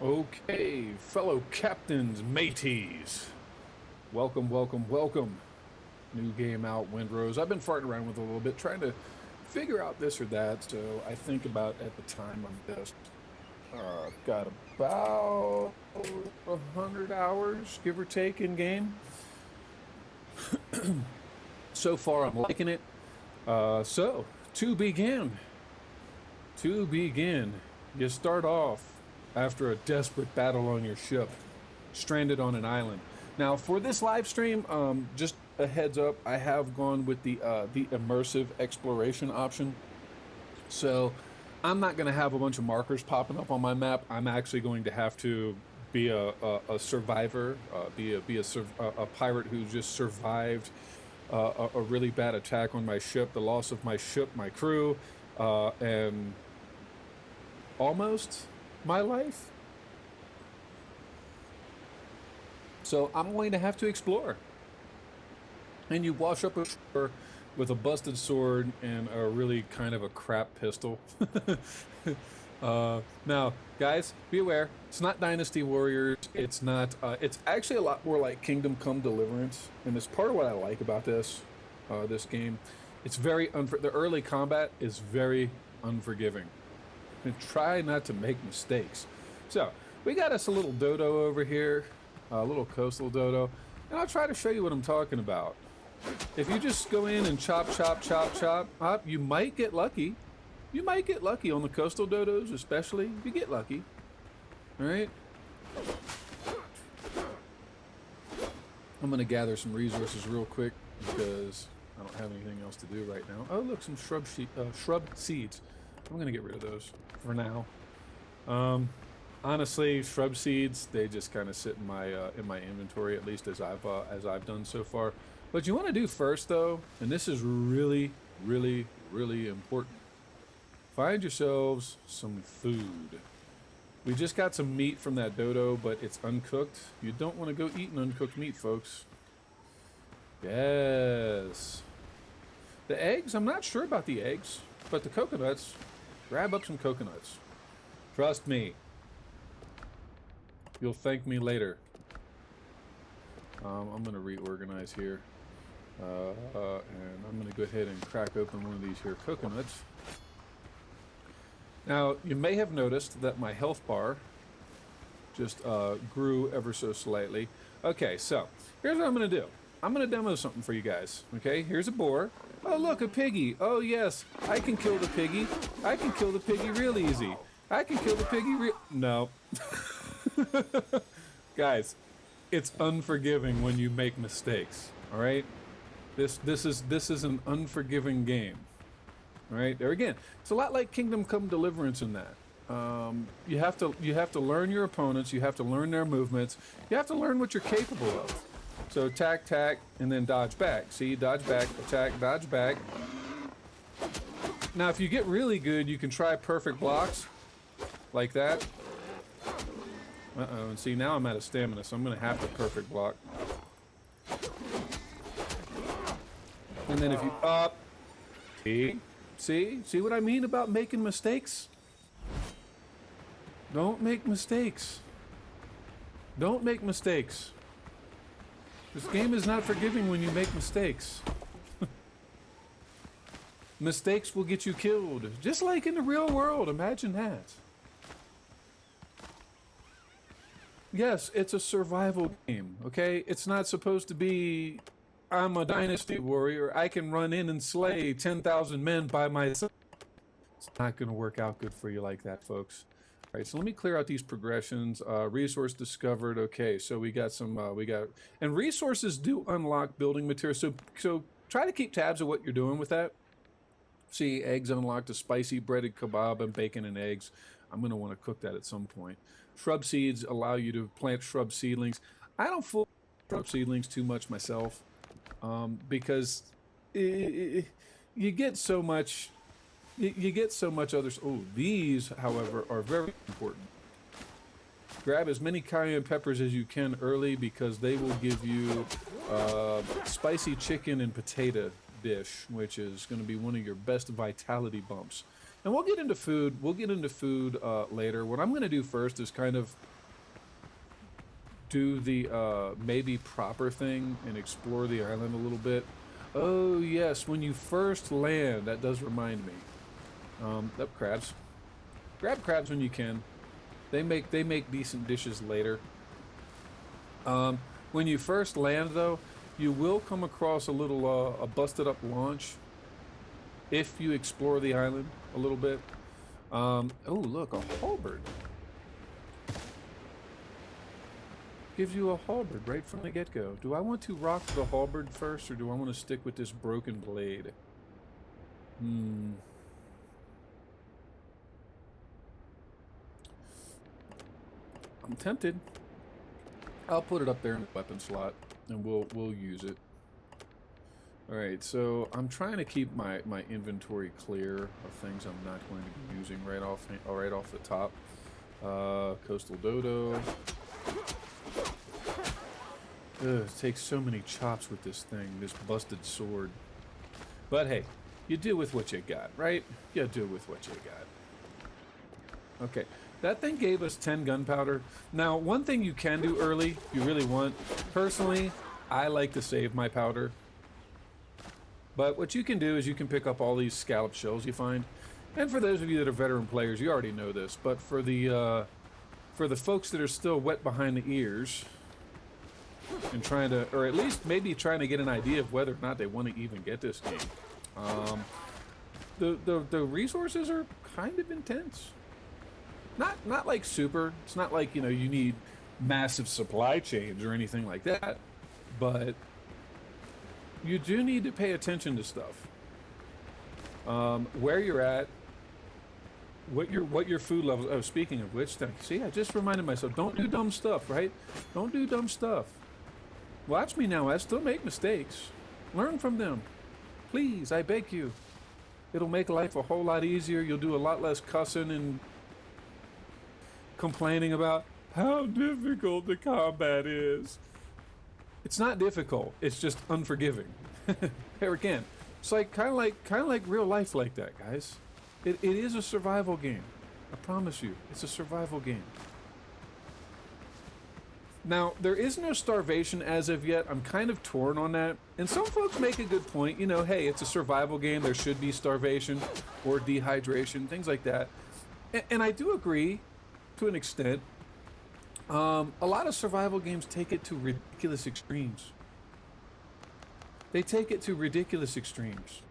Okay, fellow captains, mateys. Welcome, welcome, welcome. New game out, Windrose. I've been farting around with it a little bit, trying to figure out this or that, so I think about at the time of this. I've got about 100 hours, give or take, in game. So far, I'm liking it. So, to begin, you start off after a desperate battle on your ship, stranded on an island. Now, for this live stream, just a heads up, I have gone with the immersive exploration option. So, I'm not going to have a bunch of markers popping up on my map. I'm actually going to have to be a survivor, be a pirate who just survived a really bad attack on my ship, the loss of my ship, my crew, and almost my life. So I'm going to have to explore. And you wash up ashore with a busted sword and a really kind of a crap pistol. Now, guys, be aware, it's not Dynasty Warriors. It's not. It's actually a lot more like Kingdom Come Deliverance, and it's part of what I like about this game. It's very the early combat is very unforgiving. And try not to make mistakes. So, we got us a little dodo over here, a little coastal dodo, and I'll try to show you what I'm talking about. If you just go in and chop, you might get lucky. You might get lucky on the coastal dodos, especially. You get lucky. Alright? I'm going to gather some resources real quick because I don't have anything else to do right now. Oh, look, some shrub seeds. I'm going to get rid of those for now. Honestly, shrub seeds, they just kind of sit in my inventory, at least as I've done so far. What you want to do first, though, and this is really, really, really important, find yourselves some food. We just got some meat from that dodo, but it's uncooked. You don't want to go eating uncooked meat, folks. Yes. The eggs, I'm not sure about the eggs, but the coconuts, grab up some coconuts. Trust me. You'll thank me later. I'm going to reorganize here. And I'm going to go ahead and crack open one of these here coconuts. Now, you may have noticed that my health bar just grew ever so slightly. Okay, so here's what I'm going to do. I'm going to demo something for you guys. Okay, here's a boar. Oh, look, a piggy. Oh, yes, I can kill the piggy. I can kill the piggy real easy. I can kill the piggy real... No. Guys, it's unforgiving when you make mistakes, all right? This is an unforgiving game. All right, there again, it's a lot like Kingdom Come Deliverance in that. You have to learn your opponents, you have to learn their movements, you have to learn what you're capable of. So attack, and then dodge back. See, dodge back, attack, dodge back. Now, if you get really good, you can try perfect blocks, like that. Uh-oh, and see, now I'm out of stamina, so I'm going to have to perfect block. And then if you up, see what I mean about making mistakes? Don't make mistakes. Don't make mistakes. This game is not forgiving when you make mistakes. Mistakes will get you killed, just like in the real world. Imagine that. Yes, it's a survival game, okay? It's not supposed to be, I'm a Dynasty Warrior, I can run in and slay 10,000 men by myself. It's not going to work out good for you like that, folks. All right, so let me clear out these progressions. Resource discovered. Okay, so we got some, and resources do unlock building materials. So try to keep tabs of what you're doing with that. See, eggs unlocked, a spicy breaded kebab and bacon and eggs. I'm going to want to cook that at some point. Shrub seeds allow you to plant shrub seedlings. I don't fool shrub seedlings too much myself because you get so much. You get so much others. Oh, these, however, are very important. Grab as many cayenne peppers as you can early because they will give you spicy chicken and potato dish, which is going to be one of your best vitality bumps. And we'll get into food. We'll get into food later. What I'm going to do first is kind of do the maybe proper thing and explore the island a little bit. Oh yes, when you first land, that does remind me. Crabs. Grab crabs when you can. They make decent dishes later. When you first land though, you will come across a little a busted up launch if you explore the island a little bit. Oh look, a halberd. Gives you a halberd right from the get-go. Do I want to rock the halberd first, or do I want to stick with this broken blade? I'm tempted. I'll put it up there in the weapon slot, and we'll use it. All right, so I'm trying to keep my inventory clear of things I'm not going to be using right off the top. Coastal dodo. Ugh, it takes so many chops with this thing, this busted sword. But hey, you do with what you got, right? You do with what you got. Okay, that thing gave us 10 gunpowder. Now, one thing you can do early, if you really want. Personally, I like to save my powder. But what you can do is you can pick up all these scallop shells you find. And for those of you that are veteran players, you already know this. But for the folks that are still wet behind the ears and trying to, or at least maybe trying to get an idea of whether or not they want to even get this game, the resources are kind of intense. Not like super. It's not like, you know, you need massive supply chains or anything like that. But you do need to pay attention to stuff. Where you're at, what your food levels. Oh, speaking of which, see, I just reminded myself. Don't do dumb stuff, right? Don't do dumb stuff. Watch me now. I still make mistakes. Learn from them, please. I beg you. It'll make life a whole lot easier. You'll do a lot less cussing and complaining about how difficult the combat is. It's not difficult. It's just unforgiving. Here again, it's like kind of like real life like that, guys. It is a survival game. I promise you, it's a survival game. Now, there is no starvation as of yet. I'm kind of torn on that. And some folks make a good point. You know, hey, it's a survival game. There should be starvation or dehydration, things like that. And I do agree to an extent. A lot of survival games take it to ridiculous extremes. They take it to ridiculous extremes.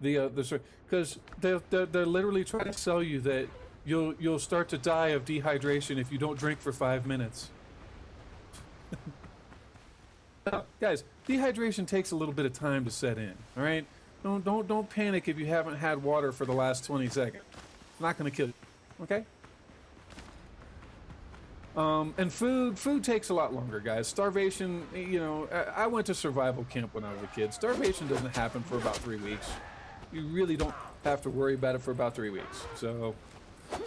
Because they're literally trying to sell you that you'll start to die of dehydration if you don't drink for 5 minutes. Now, guys, dehydration takes a little bit of time to set in. All right, don't panic if you haven't had water for the last 20 seconds. It's not going to kill you. Okay. And food takes a lot longer, guys. Starvation, you know, I went to survival camp when I was a kid. Starvation doesn't happen for about 3 weeks. You really don't have to worry about it for about 3 weeks. So,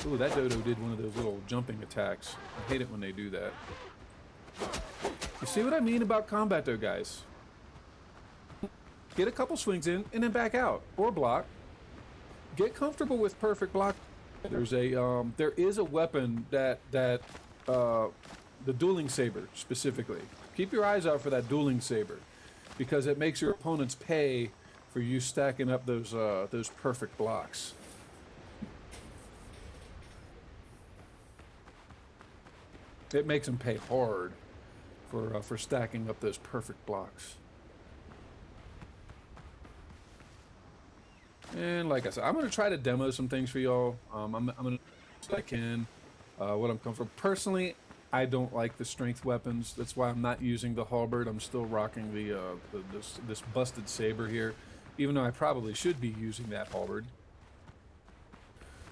ooh, that dodo did one of those little jumping attacks. I hate it when they do that. You see what I mean about combat, though, guys? Get a couple swings in and then back out, or block. Get comfortable with perfect block. There is a weapon that the dueling saber specifically. Keep your eyes out for that dueling saber, because it makes your opponents pay for you stacking up those perfect blocks. It makes them pay hard for stacking up those perfect blocks. And like I said, I'm going to try to demo some things for y'all. I'm going to do what I can. What I'm comfortable. Personally, I don't like the strength weapons. That's why I'm not using the halberd. I'm still rocking this busted saber here, even though I probably should be using that halberd.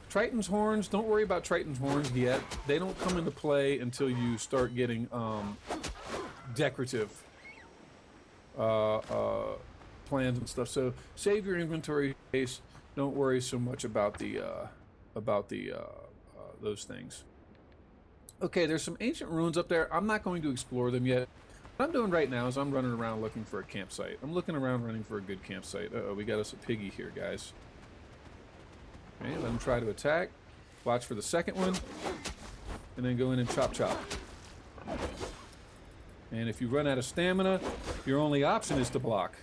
Triton's horns. Don't worry about Triton's horns yet. They don't come into play until you start getting decorative plans and stuff. So save your inventory space. Don't worry so much about those things. Okay, there's some ancient ruins up there. I'm not going to explore them yet. What I'm doing right now is I'm running around looking for a campsite. I'm looking around running for a good campsite. Uh-oh, we got us a piggy here, guys. Okay, let him try to attack. Watch for the second one. And then go in and chop chop. And if you run out of stamina, your only option is to block.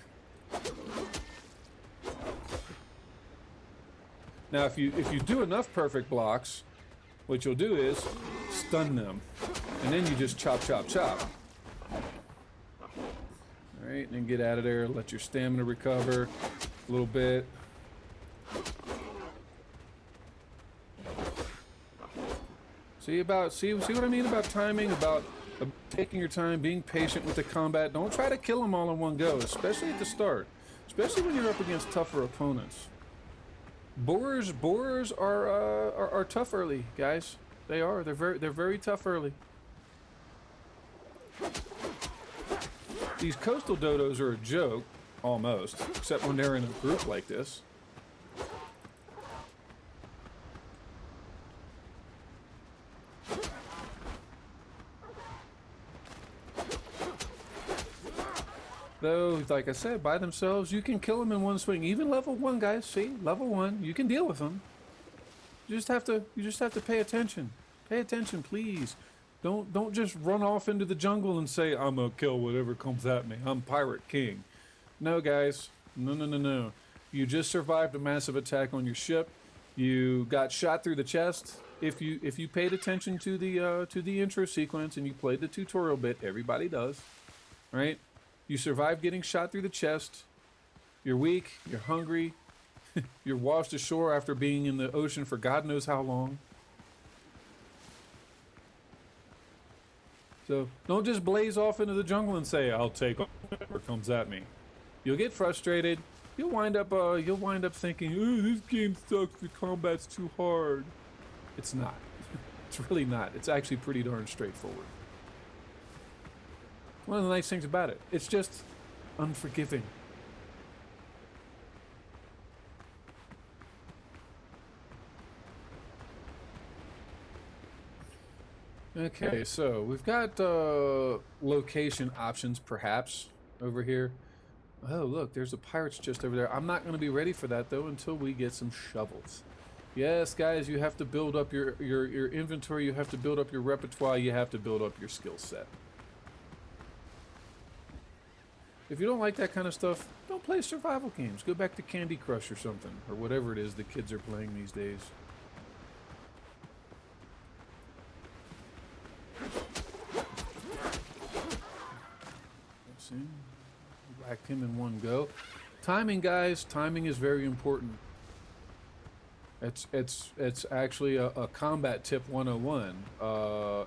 Now, if you do enough perfect blocks, what you'll do is stun them, and then you just chop, chop, chop. All right, and then get out of there. Let your stamina recover a little bit. See what I mean about timing, about taking your time, being patient with the combat. Don't try to kill them all in one go, especially at the start, especially when you're up against tougher opponents. Boars are tough early, guys. They are. They're very tough early. These coastal dodos are a joke, almost, except when they're in a group like this. Though, like I said, by themselves, you can kill them in one swing. Even level 1, guys. See, level 1, you can deal with them. You just have to pay attention. Pay attention, please. Don't just run off into the jungle and say, I'm gonna kill whatever comes at me. I'm Pirate King. No, guys. No. You just survived a massive attack on your ship. You got shot through the chest. If you paid attention to the intro sequence and you played the tutorial bit, everybody does, right? You survived getting shot through the chest. You're weak. You're hungry. You're washed ashore after being in the ocean for God knows how long. So don't just blaze off into the jungle and say, I'll take whatever comes at me. You'll get frustrated. You'll wind up thinking, oh, this game sucks. The combat's too hard. It's not. It's really not. It's actually pretty darn straightforward. One of the nice things about it, it's just unforgiving. Okay, so we've got location options perhaps over here. Oh, look, there's a pirate's just over there. I'm not going to be ready for that, though, until we get some shovels. Yes, guys, you have to build up your inventory. You have to build up your repertoire. You have to build up your skill set. If you don't like that kind of stuff, don't play survival games. Go back to Candy Crush or something, or whatever it is the kids are playing these days. Let's see. Whacked him in one go. Timing, guys. Timing is very important. It's actually a combat tip 101.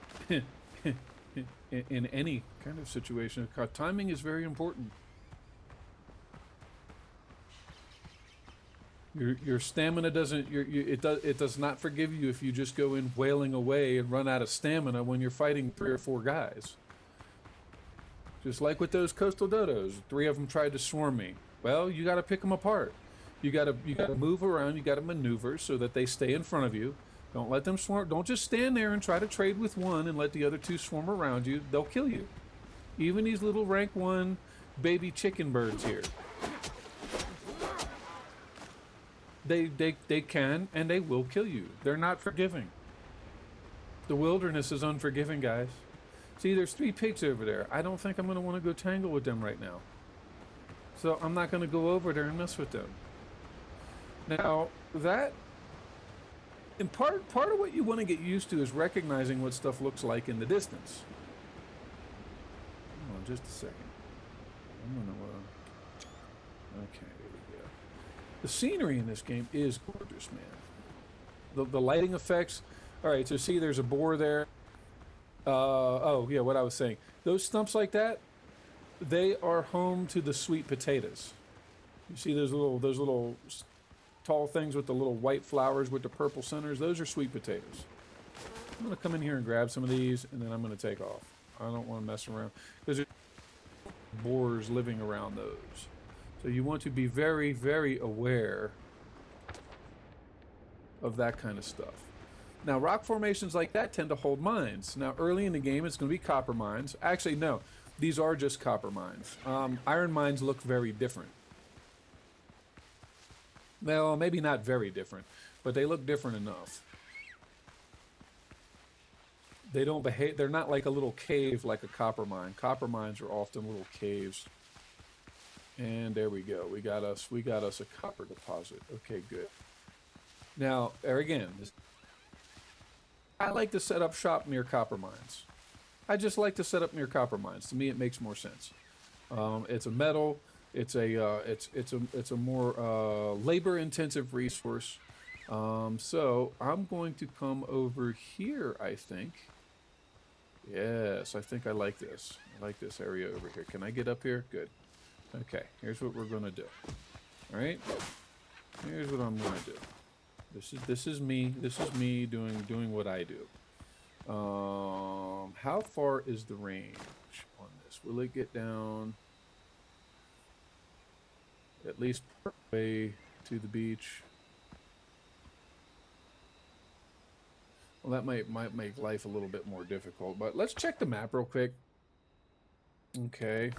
In any kind of situation, timing is very important. Your stamina doesn't. It does not forgive you if you just go in wailing away and run out of stamina when you're fighting 3 or 4 guys. Just like with those coastal dodos, 3 of them tried to swarm me. Well, you got to pick them apart. You got to move around. You got to maneuver so that they stay in front of you. Don't let them swarm. Don't just stand there and try to trade with one and let the other 2 swarm around you. They'll kill you. Even these little rank 1 baby chicken birds here. They can and they will kill you. They're not forgiving. The wilderness is unforgiving, guys. See, there's 3 pigs over there. I don't think I'm going to want to go tangle with them right now. So I'm not going to go over there and mess with them. Now, that... And part of what you want to get used to is recognizing what stuff looks like in the distance. Hold on just a second. I'm going to... Okay, there we go. The scenery in this game is gorgeous, man. The lighting effects... Alright, so see there's a boar there. Oh, yeah, what I was saying. Those stumps like that, they are home to the sweet potatoes. You see those little tall things with the little white flowers with the purple centers? Those are sweet potatoes. I'm going to come in here and grab some of these, and then I'm going to take off. I don't want to mess around. Because there's boars living around those. So you want to be very, very aware of that kind of stuff. Now, rock formations like that tend to hold mines. Now, early in the game, it's going to be copper mines. Actually, no. These are just copper mines. Iron mines look very different. Well, maybe not very different, but they look different enough. They don't behave. They're not like a little cave like a copper mine. Copper mines are often little caves. And there we go. We got us a copper deposit. Okay, good. Now, there again, I like to set up shop near copper mines. I just like to set up near copper mines. To me, it makes more sense. It's a metal. It's a more labor-intensive resource. So I'm going to come over here, I think. Yes, I think I like this. I like this area over here. Can I get up here? Good. Okay, here's what we're gonna do. All right, here's what I'm gonna do. This is me. This is me doing what I do. How far is the range on this? Will it get down at least part way to the beach? Well, that might make life a little bit more difficult, but let's check the map real quick. Okay.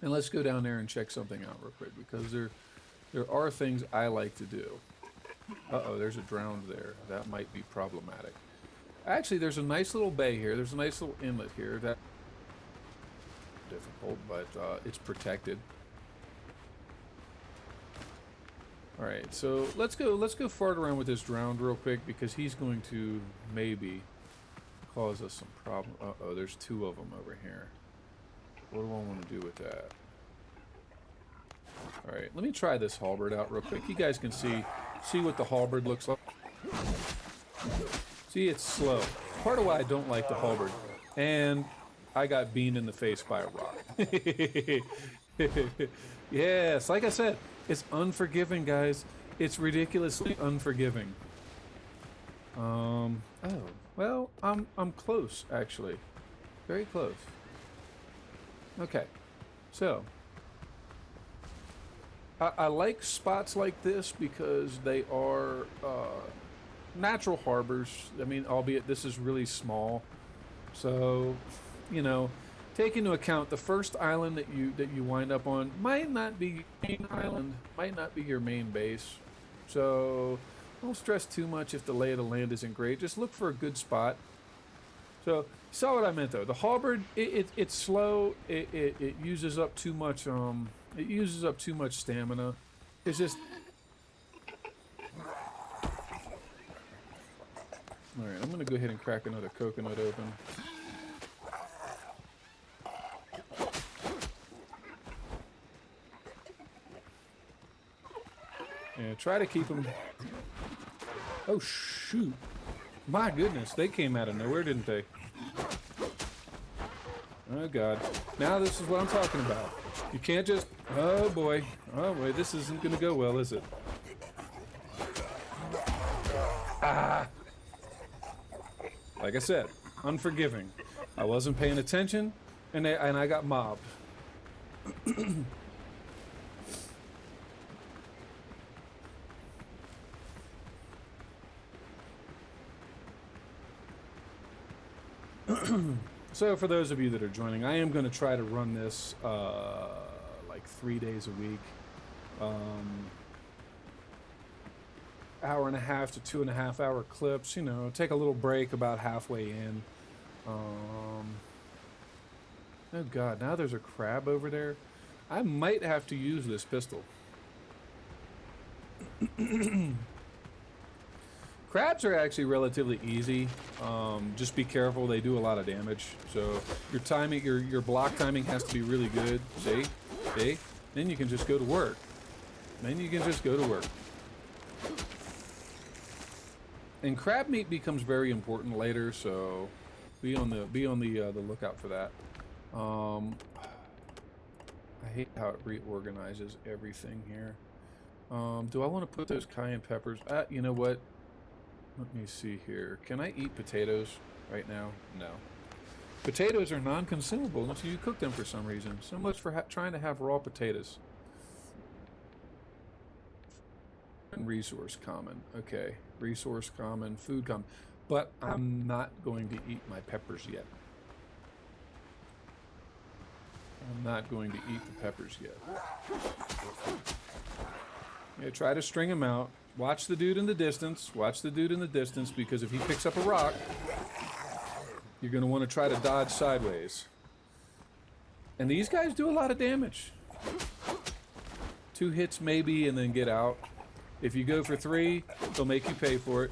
And let's go down there and check something out real quick, because there are things I like to do. Uh-oh, there's a drowned there. That might be problematic. Actually, there's a nice little bay here. There's a nice little inlet here. That's difficult, but it's protected. All right, so let's go fart around with this drowned real quick, because he's going to maybe cause us some problem. Uh-oh, there's two of them over here. What do I want to do with that? All right, let me try this halberd out real quick. You guys can see what the halberd looks like. See, it's slow. Part of why I don't like the halberd. And I got beamed in the face by a rock. Yes, like I said, it's unforgiving, guys. It's ridiculously unforgiving. Oh, well, I'm close, actually. Very close. Okay, so I like spots like this because they are natural harbors. I mean, albeit this is really small. So, you know, take into account the first island that you wind up on might not be your main island, might not be your main base. So don't stress too much if the lay of the land isn't great. Just look for a good spot. So you saw what I meant though. The halberd, it's slow. It uses up too much. It uses up too much stamina. It's just. All right, I'm gonna go ahead and crack another coconut open. Yeah, try to keep them. Oh shoot! My goodness, they came out of nowhere, didn't they? Oh god! Now this is what I'm talking about. You can't just. Oh boy! Oh boy! This isn't gonna go well, is it? Ah! Like I said, unforgiving. I wasn't paying attention, and I got mobbed. So for those of you that are joining, I am going to try to run this like 3 days a week. Hour and a half to 2.5 hour clips, you know, take a little break about halfway in. Oh god, now there's a crab over there. I might have to use this pistol. Crabs are actually relatively easy. Just be careful, they do a lot of damage. So your timing, your block timing has to be really good. See? See? Then you can just go to work. And crab meat becomes very important later, so be on the lookout for that. I hate how it reorganizes everything here. Do I want to put those cayenne peppers? You know what? Let me see here. Can I eat potatoes right now? No. Potatoes are non-consumable until you cook them for some reason. So much for trying to have raw potatoes. And resource common. Okay. Resource common. Food common. But I'm not going to eat my peppers yet. I'm not going to eat the peppers yet. Yeah, try to string him out. Watch the dude in the distance. Watch the dude in the distance, because if he picks up a rock, You're going to want to try to dodge sideways. And these guys do a lot of damage. 2 hits maybe, and then get out. If you go for 3, they'll make you pay for it.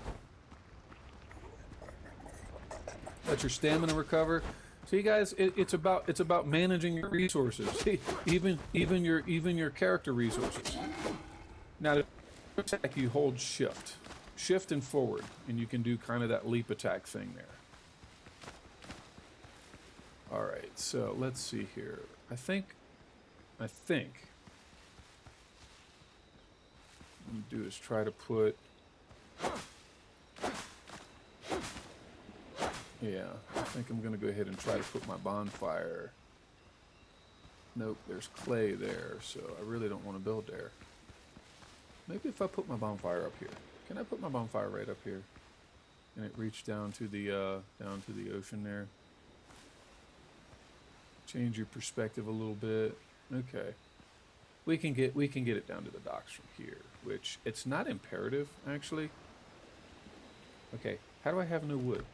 Let your stamina recover. See, guys, it's about managing your resources, even your character resources. Now, to attack, you hold shift and forward, and you can do kind of that leap attack thing there. All right, so let's see here. I think what I'm gonna do is try to put. Yeah, I think I'm going to go ahead and try to put my bonfire. Nope, there's clay there, so I really don't want to build there. Maybe if I put my bonfire up here. Can I put my bonfire right up here? And it reach down to the ocean there. Change your perspective a little bit. Okay. We can get it down to the docks from here, which it's not imperative actually. Okay, how do I have no wood?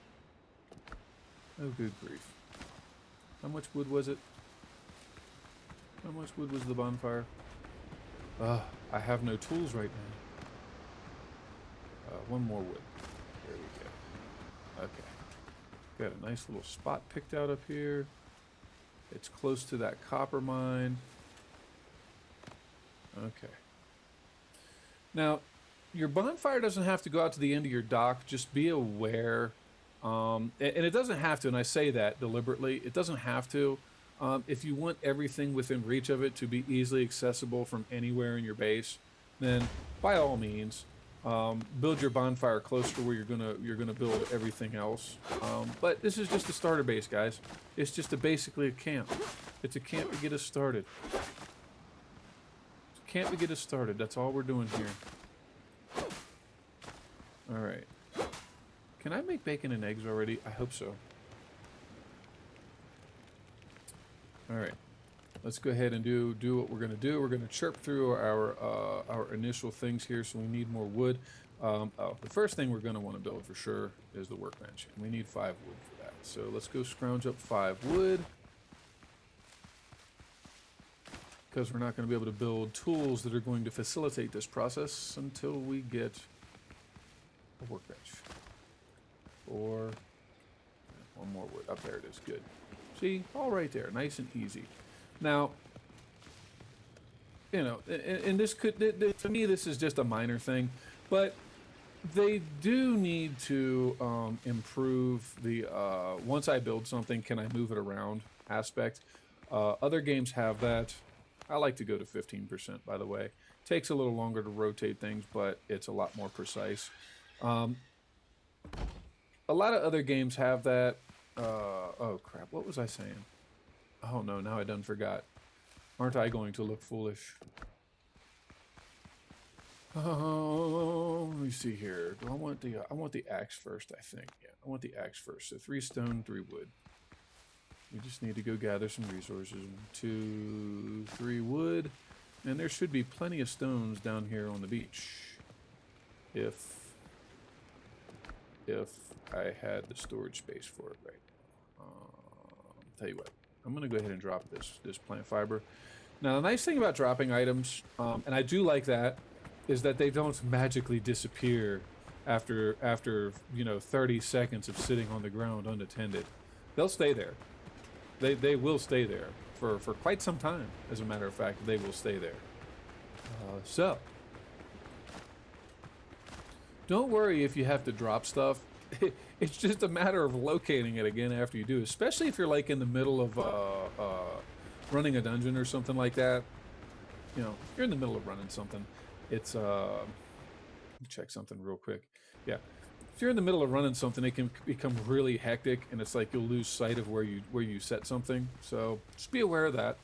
Oh, good grief. How much wood was it? How much wood was the bonfire? I have no tools right now. 1 more wood. There we go. Okay. Got a nice little spot picked out up here. It's close to that copper mine. Okay. Now, your bonfire doesn't have to go out to the end of your dock. Just be aware. And it doesn't have to, and I say that deliberately, it doesn't have to. If you want everything within reach of it to be easily accessible from anywhere in your base, then by all means, build your bonfire closer to where you're gonna build everything else. But this is just a starter base, guys. It's just basically a camp. It's a camp to get us started. It's a camp to get us started. That's all we're doing here. All right. Can I make bacon and eggs already? I hope so. All right, let's go ahead and do what we're going to do. We're going to chirp through our initial things here, so we need more wood. The first thing we're going to want to build for sure is the workbench, and we need 5 wood for that. So let's go scrounge up 5 wood, because we're not going to be able to build tools that are going to facilitate this process until we get a workbench. Or 1 more wood. Up there it is. Good. See? All right there. Nice and easy. Now, you know, and this could, to me, this is just a minor thing, but they do need to improve the, once I build something, can I move it around aspect. Other games have that. I like to go to 15%, by the way. Takes a little longer to rotate things, but it's a lot more precise. A lot of other games have that. Oh crap, what was I saying? Oh no, now I done forgot. Aren't I going to look foolish? Oh, let me see here. Do I want the axe first, I think. Yeah, I want the axe first. So 3 stone, 3 wood. We just need to go gather some resources. 2, 3 wood. And there should be plenty of stones down here on the beach. If I had the storage space for it right now. Tell you what, I'm going to go ahead and drop this plant fiber. Now, the nice thing about dropping items, and I do like that, is that they don't magically disappear after you know 30 seconds of sitting on the ground unattended. They'll stay there. They will stay there for quite some time. As a matter of fact, they will stay there. So. Don't worry if you have to drop stuff. It's just a matter of locating it again after you do, especially if you're like in the middle of running a dungeon or something like that. You know, you're in the middle of running something. It's let me check something real quick. Yeah, if you're in the middle of running something, it can become really hectic, and it's like you'll lose sight of where you set something. So just be aware of that.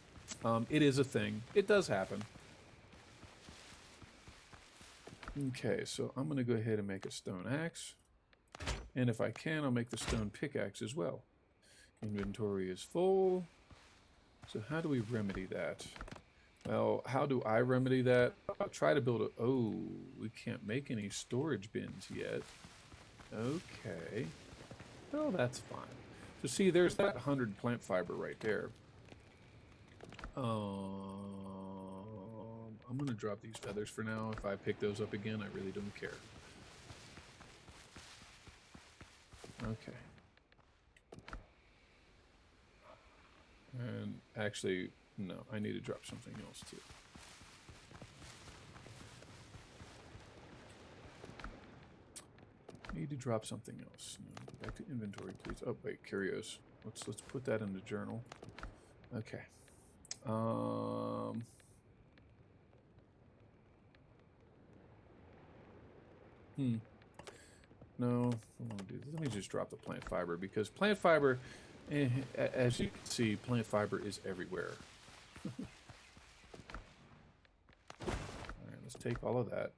It is a thing. It does happen. Okay, so I'm going to go ahead and make a stone axe. And if I can, I'll make the stone pickaxe as well. Inventory is full. So how do we remedy that? Well, how do I remedy that? I'll try to build a... Oh, we can't make any storage bins yet. Okay. Well, that's fine. So see, there's that 100 plant fiber right there. I'm going to drop these feathers for now. If I pick those up again, I really don't care. Okay. And actually, no, I need to drop something else too. Need to drop something else. No, back to inventory, please. Oh wait, curios. Let's put that in the journal. Okay. No, let me just drop the plant fiber, because plant fiber, as you can see, plant fiber is everywhere. Alright, let's take all of that.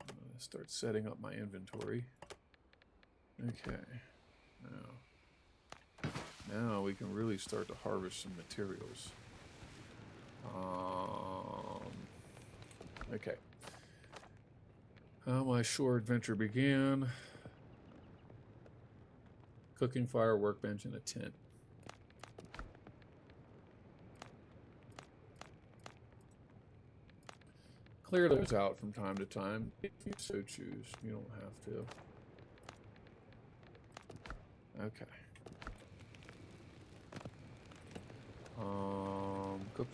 I'm going to start setting up my inventory. Okay. Now we can really start to harvest some materials. Okay. My shore adventure began. Cooking fire, workbench, and a tent. Clear those out from time to time, if you so choose. You don't have to. Okay. Cook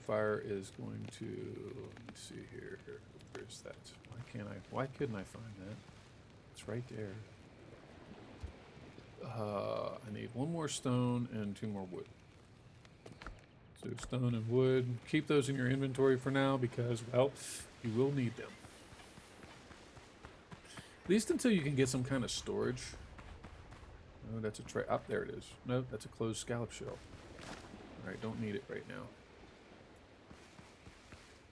fire is going to, let me see here. Where's that? Why couldn't I find that? It's right there. I need one more stone and 2 more wood. So stone and wood, keep those in your inventory for now because, well, you will need them. At least until you can get some kind of storage. Oh, that's a tray. Up there it is. No, that's a closed scallop shell. Alright, don't need it right now.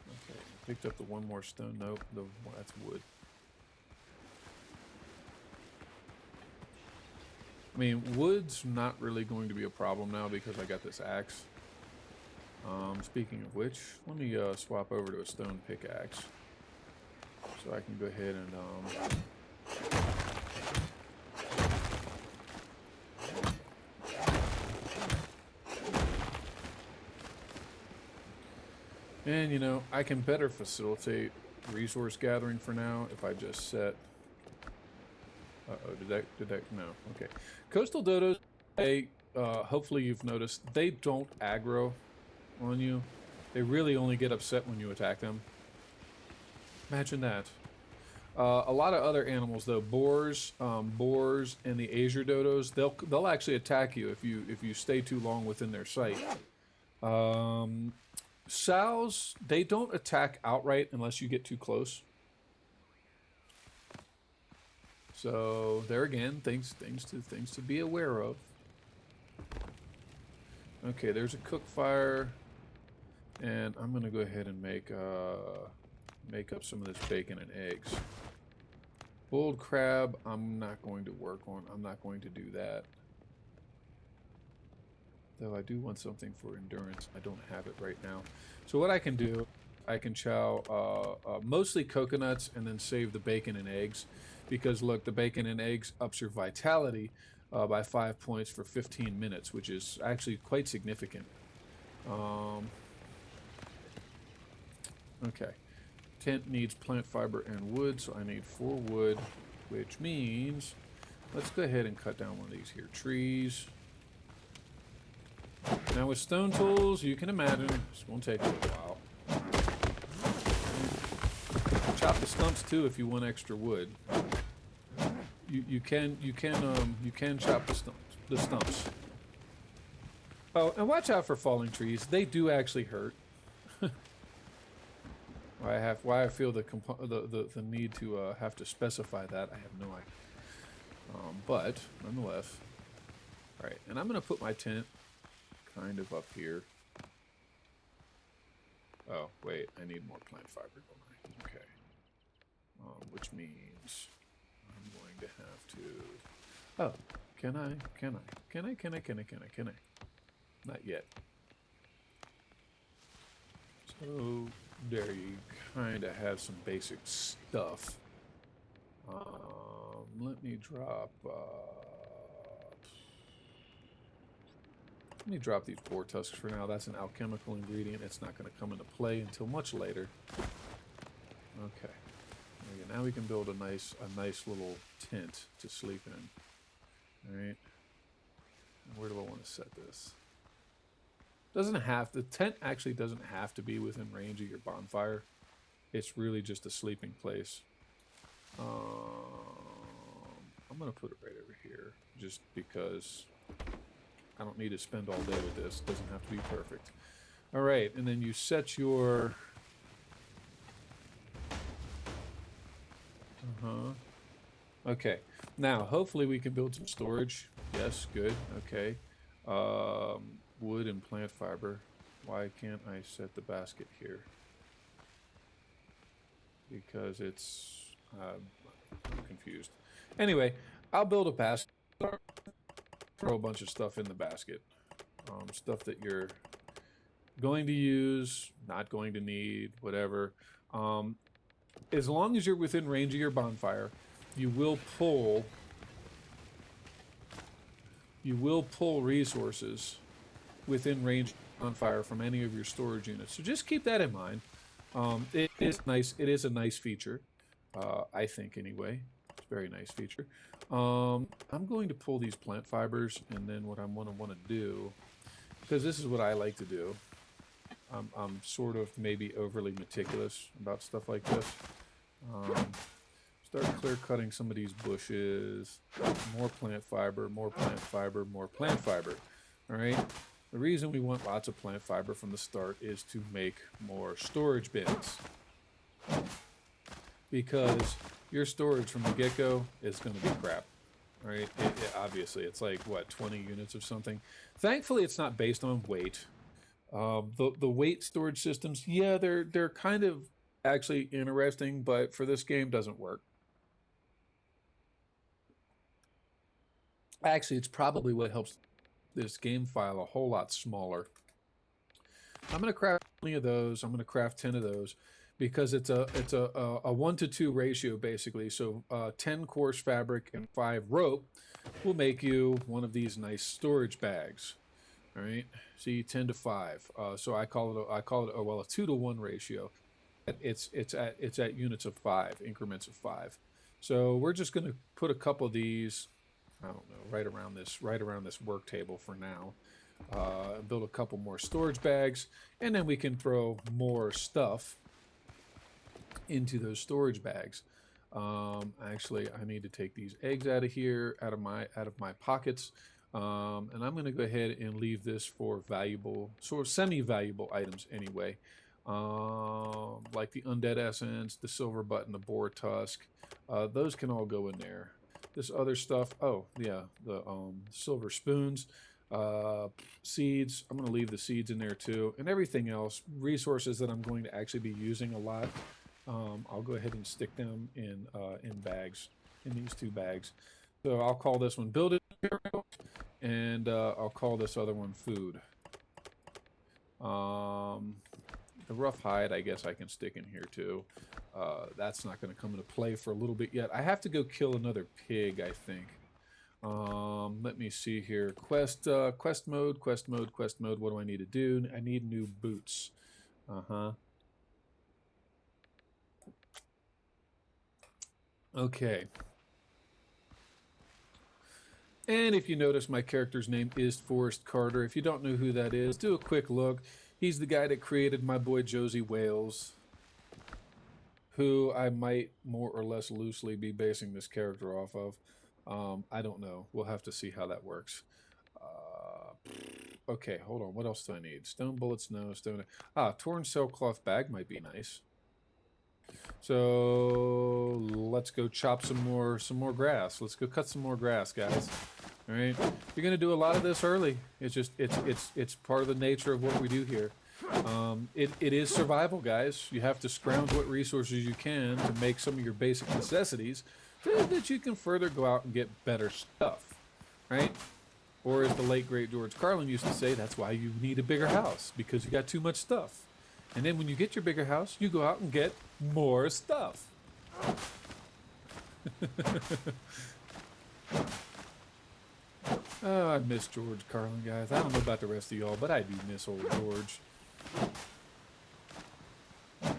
Okay, picked up the 1 more stone. Nope, that's wood. I mean, wood's not really going to be a problem now because I got this axe. Speaking of which, let me swap over to a stone pickaxe so I can go ahead and and you know, I can better facilitate resource gathering for now if I just set. Uh-oh, did that? No. Okay. Coastal dodos, they, hopefully you've noticed, they don't aggro on you. They really only get upset when you attack them. Imagine that. A lot of other animals, though, boars and the azure dodos, they'll actually attack you if you stay too long within their sight. Sows, they don't attack outright unless you get too close. So there again, things to be aware of. Okay, there's a cook fire, and I'm gonna go ahead and make up some of this bacon and eggs. Boiled crab, I'm not going to work on. I'm not going to do that. Though I do want something for endurance. I don't have it right now. So what I can do, I can chow mostly coconuts and then save the bacon and eggs. Because look, the bacon and eggs ups your vitality by 5 points for 15 minutes, which is actually quite significant. Okay. Tent needs plant fiber and wood, so I need 4 wood, which means let's go ahead and cut down one of these here trees. Now with stone tools, you can imagine it's going to take a little while. Chop the stumps too if you want extra wood. You can chop the stumps. Oh, and watch out for falling trees. They do actually hurt. Why I feel the need to have to specify that, I have no idea. But nonetheless, all right. And I'm gonna put my tent kind of up here. Oh wait, I need more plant fiber, don't I? Okay. Which means I'm going to have to. Oh, can I? Not yet. So there you kind of have some basic stuff. Let me drop. Let me drop these boar tusks for now. That's an alchemical ingredient. It's not going to come into play until much later. Okay. Now we can build a nice little tent to sleep in. All right. And where do I want to set this? Doesn't have, the tent actually doesn't have to be within range of your bonfire. It's really just a sleeping place. I'm going to put it right over here just because I don't need to spend all day with this. It doesn't have to be perfect. All right, and then you set your... Okay, now hopefully we can build some storage. Yes, good, okay. Wood and plant fiber. Why can't I set the basket here? Because it's... I'm confused. Anyway, I'll build a basket. Throw a bunch of stuff in the basket. Stuff that you're going to use, not going to need, whatever. As long as you're within range of your bonfire, you will pull resources within range of your bonfire from any of your storage units. So just keep that in mind. It is nice. It is a nice feature, I think anyway. It's a very nice feature. I'm going to pull these plant fibers, and then what I'm going to want to do, because this is what I like to do. I'm sort of maybe overly meticulous about stuff like this. Start clear cutting some of these bushes. More plant fiber, more plant fiber, more plant fiber. All right. The reason we want lots of plant fiber from the start is to make more storage bins. Because your storage from the get-go is going to be crap. Right? Obviously, it's like, what, 20 units of something? Thankfully, it's not based on weight. The weight storage systems, yeah, they're kind of actually interesting, but for this game, doesn't work. Actually, it's probably what helps this game file a whole lot smaller. I'm going to craft 20 of those. I'm going to craft 10 of those because it's a 1-to-2 ratio basically. So 10 coarse fabric and 5 rope will make you one of these nice storage bags. All right. See, 10 to 5. So I call it a 2-to-1 ratio. It's at units of 5, increments of 5. So we're just going to put a couple of these, I don't know, right around this work table for now. Build a couple more storage bags, and then we can throw more stuff into those storage bags. Actually, I need to take these eggs out of here, out of my pockets, and I'm going to go ahead and leave this for valuable, sort of semi-valuable items anyway, like the undead essence, the silver button, the boar tusk. Those can all go in there. This other stuff, oh yeah, the silver spoons, seeds. I'm going to leave the seeds in there too, and everything else, resources that I'm going to actually be using a lot. I'll go ahead and stick them in bags, in these 2 bags. So I'll call this one building material, and I'll call this other one food. The rough hide, I guess I can stick in here too. That's not going to come into play for a little bit yet. I have to go kill another pig, I think. Let me see here. Quest mode. What do I need to do? I need new boots. Okay. And if you notice, my character's name is Forrest Carter. If you don't know who that is, do a quick look. He's the guy that created my boy Josie Wales, who I might more or less loosely be basing this character off of. I don't know. We'll have to see how that works. Okay, hold on. What else do I need? Stone bullets, no. Stone. Torn sailcloth bag might be nice. So let's go chop some more grass. Let's go cut some more grass, guys. All right, you're gonna do a lot of this early. It's just it's part of the nature of what we do here. It is survival, guys. You have to scrounge what resources you can to make some of your basic necessities, so that you can further go out and get better stuff, right? Or as the late great George Carlin used to say, that's why you need a bigger house, because you got too much stuff. And then when you get your bigger house, you go out and get more stuff. Oh, I miss George Carlin, guys. I don't know about the rest of y'all, but I do miss old George. All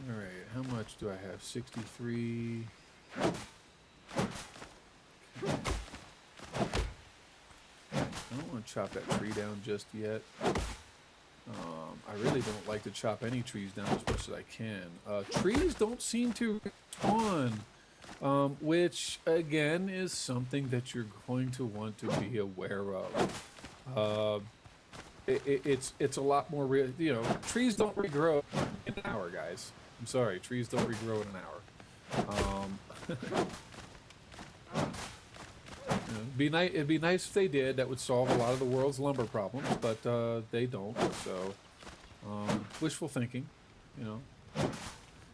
right, how much do I have? 63. Okay. I don't want to chop that tree down just yet. I really don't like to chop any trees down as much as I can. Trees don't seem to respawn, which again is something that you're going to want to be aware of. It's a lot more real. You know, trees don't regrow in an hour, guys. I'm sorry, trees don't regrow in an hour. It'd be nice if they did. That would solve a lot of the world's lumber problems, but they don't. So, wishful thinking, you know.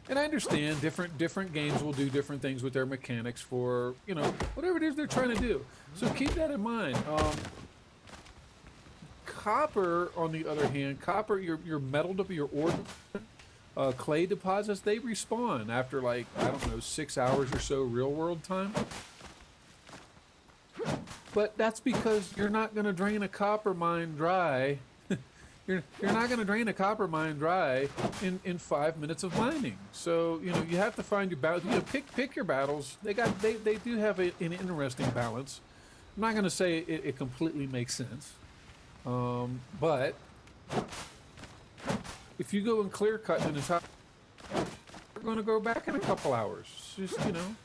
And I understand different games will do different things with their mechanics for, you know, whatever it is they're trying to do. So keep that in mind. Copper, on the other hand, your metal, your ore, clay deposits, they respawn after like, I don't know, 6 hours or so real world time. But that's because you're not going to drain a copper mine dry. You're not going to drain a copper mine dry in 5 minutes of mining. So, you know, you have to find your battles. You know, pick your battles. They do have an interesting balance. I'm not going to say it completely makes sense. But if you go and clear cut in the top, you're going to go back in a couple hours. Just, you know,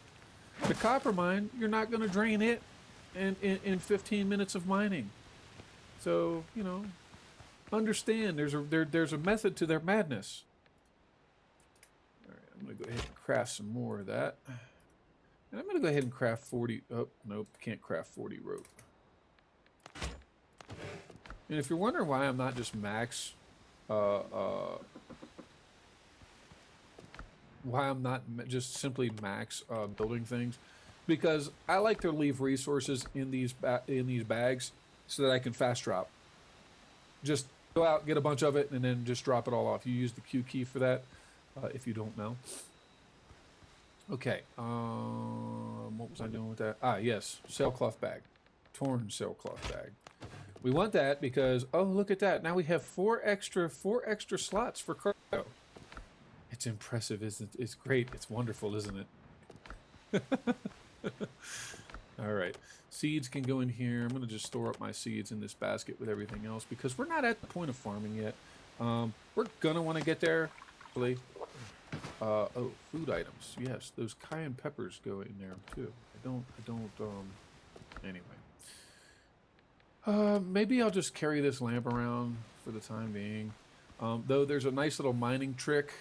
the copper mine, you're not going to drain it in 15 minutes of mining. So, you know, understand there's a method to their madness. All right, I'm going to go ahead and craft some more of that. And I'm going to go ahead and craft 40. Oh, nope, can't craft 40 rope. And if you're wondering why I'm not just max, why I'm not just simply max building things, because I like to leave resources in these bags so that I can fast drop. Just go out, get a bunch of it, and then just drop it all off. You use the Q key for that, if you don't know. Okay, what was I doing with that? Ah, yes, sailcloth bag, torn sailcloth bag. We want that because, oh, look at that. Now we have four extra slots for cargo. It's impressive, isn't it? It's great. It's wonderful, isn't it? All right. Seeds can go in here. I'm going to just store up my seeds in this basket with everything else because we're not at the point of farming yet. We're going to want to get there. Actually. Oh, food items. Yes, those cayenne peppers go in there too. Anyway. Maybe I'll just carry this lamp around for the time being. Though there's a nice little mining trick.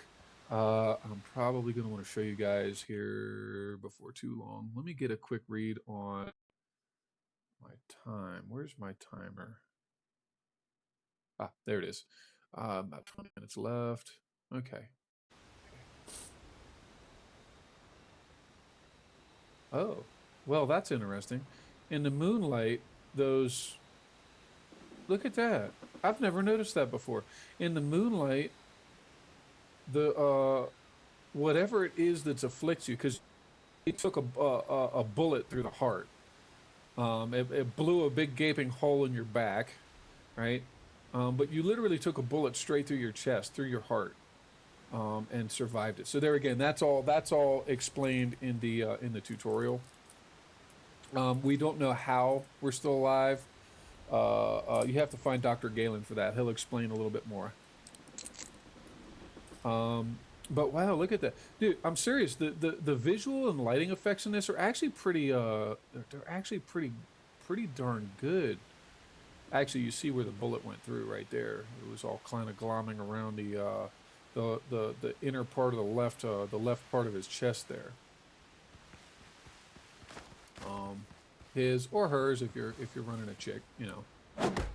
I'm probably going to want to show you guys here before too long. Let me get a quick read on my time. Where's my timer? Ah, there it is. About 20 minutes left. Okay. Oh, well, that's interesting. In the moonlight, those... Look at that. I've never noticed that before. In the moonlight, the whatever it is that afflicts you, because it took a bullet through the heart. It blew a big gaping hole in your back, right? But you literally took a bullet straight through your chest, through your heart, and survived it. So there again, that's all explained in the tutorial. We don't know how we're still alive. You have to find Dr. Galen for that. He'll explain a little bit more. But wow, look at that, dude! I'm serious. The visual and lighting effects in this are actually pretty. They're actually pretty darn good. Actually, you see where the bullet went through right there. It was all kind of glomming around the inner part of the left part of his chest there. His or hers, if you're running a chick, you know,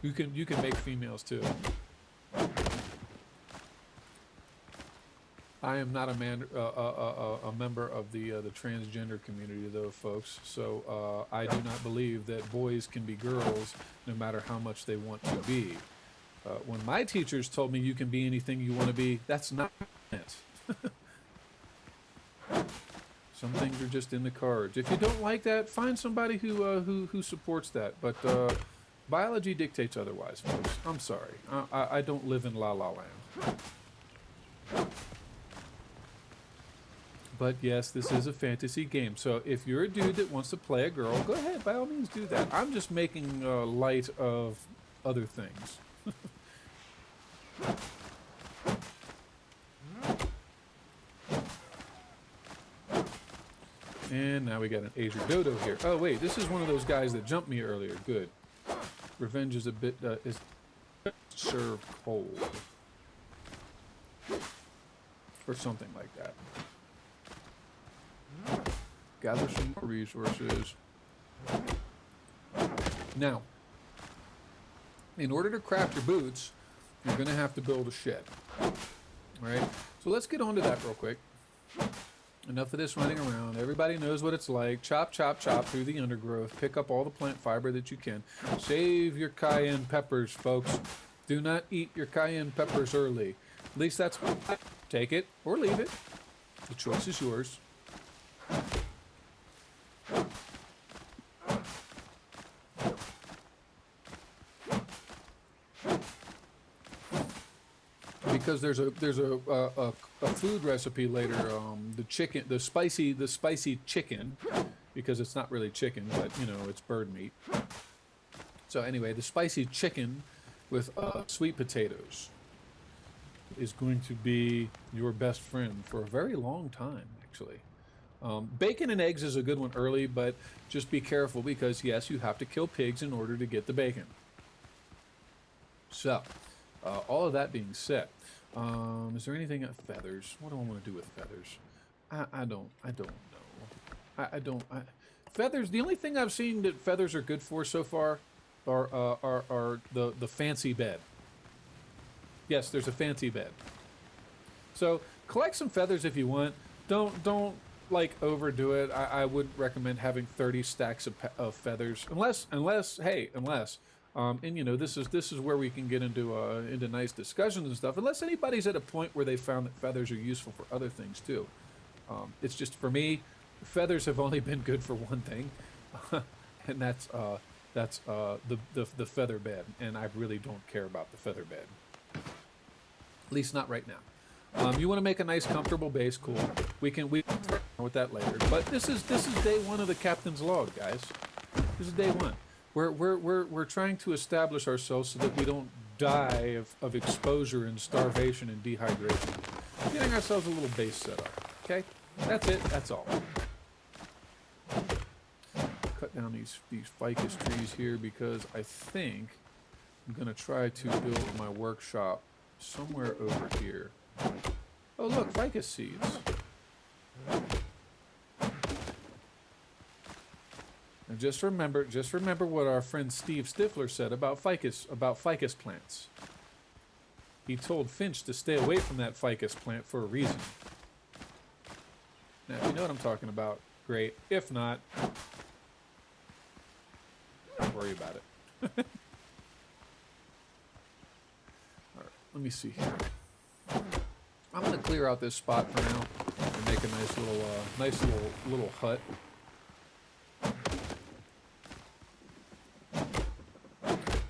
you can make females too. I am not a member of the transgender community, though, folks. So I do not believe that boys can be girls, no matter how much they want to be. When my teachers told me you can be anything you want to be, that's not it. Some things are just in the cards. If you don't like that, find somebody who supports that. But biology dictates otherwise, folks. I'm sorry. I don't live in La La Land. But yes, this is a fantasy game. So if you're a dude that wants to play a girl, go ahead, by all means do that. I'm just making light of other things. And now we got an Asia Dodo here. Oh wait, this is one of those guys that jumped me earlier. Good. Revenge is a bit is served cold. Or something like that. Gather some more resources. Now, in order to craft your boots, you're going to have to build a shed. Alright? So let's get on to that real quick. Enough of this running around. Everybody knows what it's like. Chop, chop, chop through the undergrowth. Pick up all the plant fiber that you can. Save your cayenne peppers, folks. Do not eat your cayenne peppers early. At least that's what I take it or leave it. The choice is yours. Because there's a food recipe later, the spicy chicken, because it's not really chicken, but you know it's bird meat. So anyway, the spicy chicken with sweet potatoes is going to be your best friend for a very long time, actually. Bacon and eggs is a good one early, but just be careful because yes, you have to kill pigs in order to get the bacon. So, all of that being said, is there anything feathers? What do I want to do with feathers? I don't know. Feathers. The only thing I've seen that feathers are good for so far are the fancy bed. Yes, there's a fancy bed. So collect some feathers if you want. Don't like overdo it. I would recommend having 30 stacks of feathers, unless and you know this is where we can get into nice discussions and stuff. Unless anybody's at a point where they found that feathers are useful for other things too. It's just for me, feathers have only been good for one thing, and that's the feather bed. And I really don't care about the feather bed, at least not right now. You want to make a nice, comfortable base, cool. We can with that later. But this is day one of the captain's log, guys. This is day one. We're trying to establish ourselves so that we don't die of exposure and starvation and dehydration. Getting ourselves a little base set up. Okay, that's it. That's all. Cut down these ficus trees here because I think I'm gonna try to build my workshop somewhere over here. Oh look, ficus seeds. And just remember what our friend Steve Stifler said about ficus plants. He told Finch to stay away from that ficus plant for a reason. Now, if you know what I'm talking about, great. If not, don't worry about it. All right, let me see here. I'm gonna clear out this spot for now and make a nice little hut.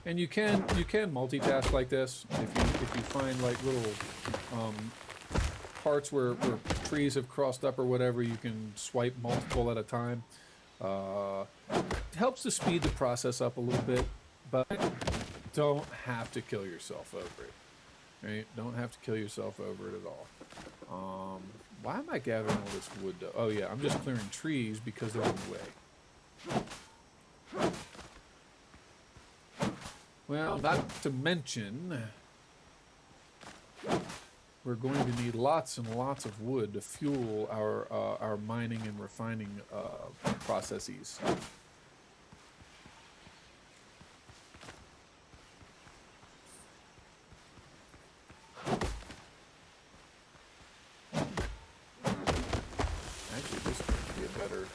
And you can multitask like this if you find like little parts where trees have crossed up or whatever. You can swipe multiple at a time. It helps to speed the process up a little bit, but don't have to kill yourself over it. Right? Don't have to kill yourself over it at all. Why am I gathering all this wood though? Oh yeah, I'm just clearing trees because they're in the way. Well, not to mention, we're going to need lots and lots of wood to fuel our mining and refining processes. Actually, this could be a better.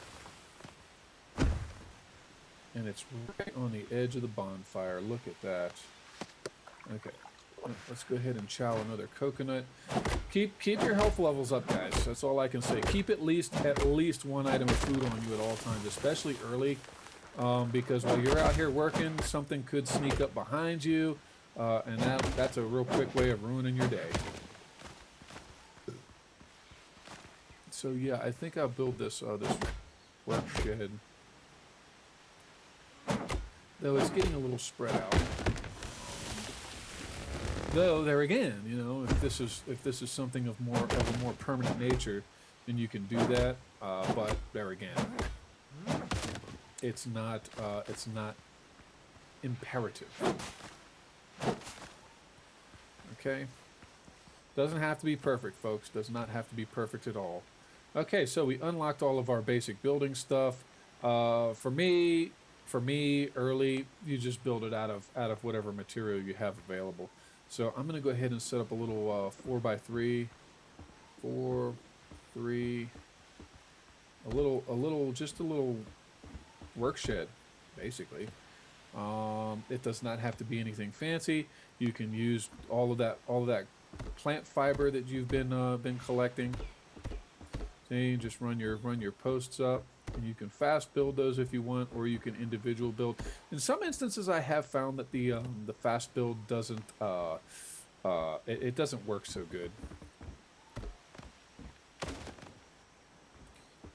And it's right on the edge of the bonfire. Look at that. Okay. Let's go ahead and chow another coconut. Keep your health levels up, guys. That's all I can say. Keep at least one item of food on you at all times, especially early, because while you're out here working, something could sneak up behind you, and that's a real quick way of ruining your day. So yeah, I think I'll build this work shed. Though it's getting a little spread out. Though there again, you know, if this is something of a more permanent nature, then you can do that. But there again, it's not imperative. Okay, doesn't have to be perfect, folks. Does not have to be perfect at all. Okay, so we unlocked all of our basic building stuff. For me, early, you just build it out of whatever material you have available. So I'm going to go ahead and set up a little 4x3, 4, 3, just a little work shed, basically. It does not have to be anything fancy. You can use all of that plant fiber that you've been collecting. See, just run your posts up. And you can fast build those if you want, or you can individual build. In some instances, I have found that the fast build doesn't it doesn't work so good.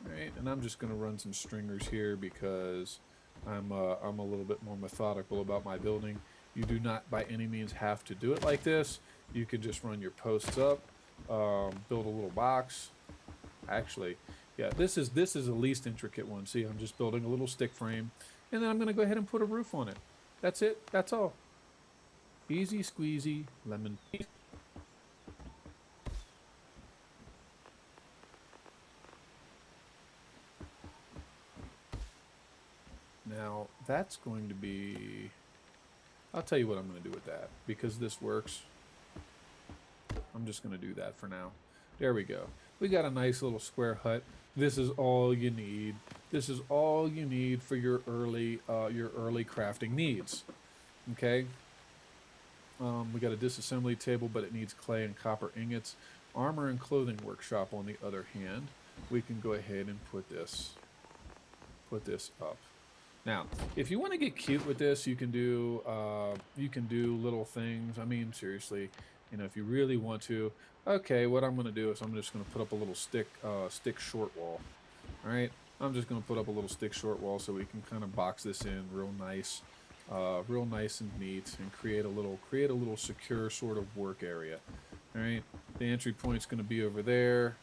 All right, and I'm just going to run some stringers here because I'm a little bit more methodical about my building. You do not by any means have to do it like this. You can just run your posts up, build a little box. Actually. Yeah, this is the least intricate one. See, I'm just building a little stick frame, and then I'm going to go ahead and put a roof on it. That's it. That's all. Easy squeezy lemon. Now, that's going to be... I'll tell you what I'm going to do with that. Because this works, I'm just going to do that for now. There we go. We got a nice little square hut. This is all you need. This is all you need for your early crafting needs. Okay. We got a disassembly table, but it needs clay and copper ingots. Armor and clothing workshop, on the other hand, we can go ahead and put this up. Now, if you want to get cute with this, you can do little things. I mean, seriously, you know, if you really want to. Okay, what I'm going to do is I'm just going to put up a little stick short wall. All right, I'm just going to put up a little stick short wall so we can kind of box this in real nice and neat, and create a little secure sort of work area. All right, the entry point's going to be over there.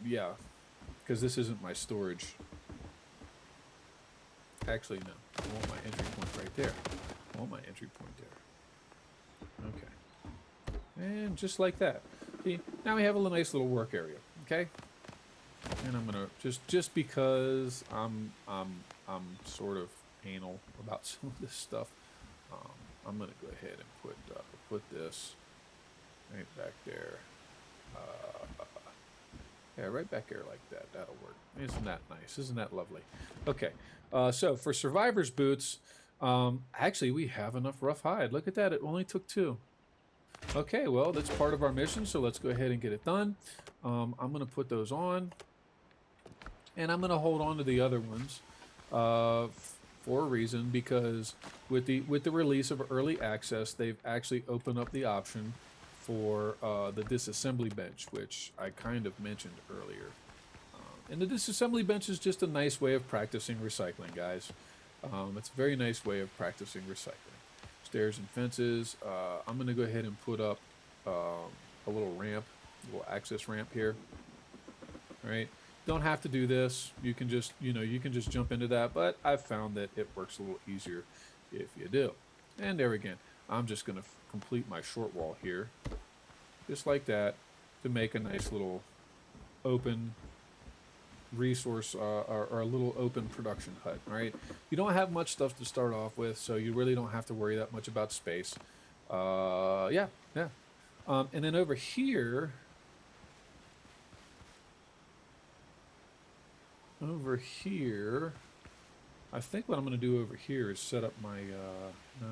Yeah, because this isn't my storage. Actually, no. I want my entry point right there. I want my entry point there. Okay. And just like that. See, now we have a nice little work area. Okay. And I'm gonna just because I'm sort of anal about some of this stuff. I'm gonna go ahead and put this right back there. Yeah, right back there like that. That'll work. Isn't that nice? Isn't that lovely? Okay. So for survivor's boots, actually we have enough rough hide. Look at that. It only took 2. Okay, well, that's part of our mission, so let's go ahead and get it done. I'm going to put those on, and I'm going to hold on to the other ones for a reason, because with the release of early access, they've actually opened up the option for the disassembly bench, which I kind of mentioned earlier. And the disassembly bench is just a nice way of practicing recycling, guys. It's a very nice way of practicing recycling. Stairs and fences. I'm going to go ahead and put up a little ramp, a little access ramp here. All right. Don't have to do this. You can just, you can just jump into that, but I've found that it works a little easier if you do. And there again, I'm just going to complete my short wall here, just like that, to make a nice little open resource or a little open production hut. All right, you don't have much stuff to start off with, so you really don't have to worry that much about space. Yeah. And then over here, I think what I'm going to do over here is set up my no,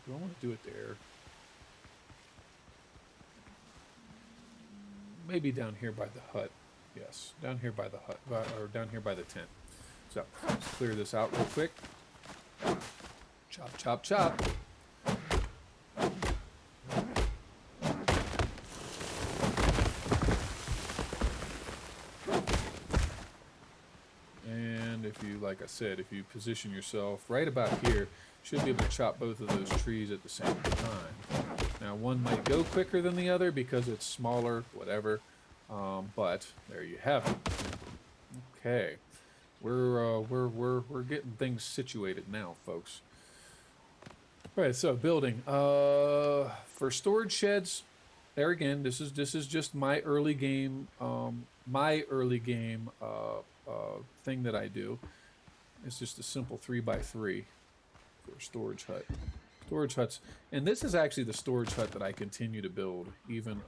do I want to do it there? maybe down here by the hut. Yes, down here by the hut, or down here by the tent. So let's clear this out real quick. Chop, chop, chop. And if you, like I said, if you position yourself right about here, you should be able to chop both of those trees at the same time. Now, one might go quicker than the other because it's smaller, whatever. But there you have it. Okay, we're getting things situated now, folks. All right, so building. For storage sheds, there again, this is just my early game. Thing that I do. It's just a simple 3x3 for a storage hut. Storage huts, and this is actually the storage hut that I continue to build, even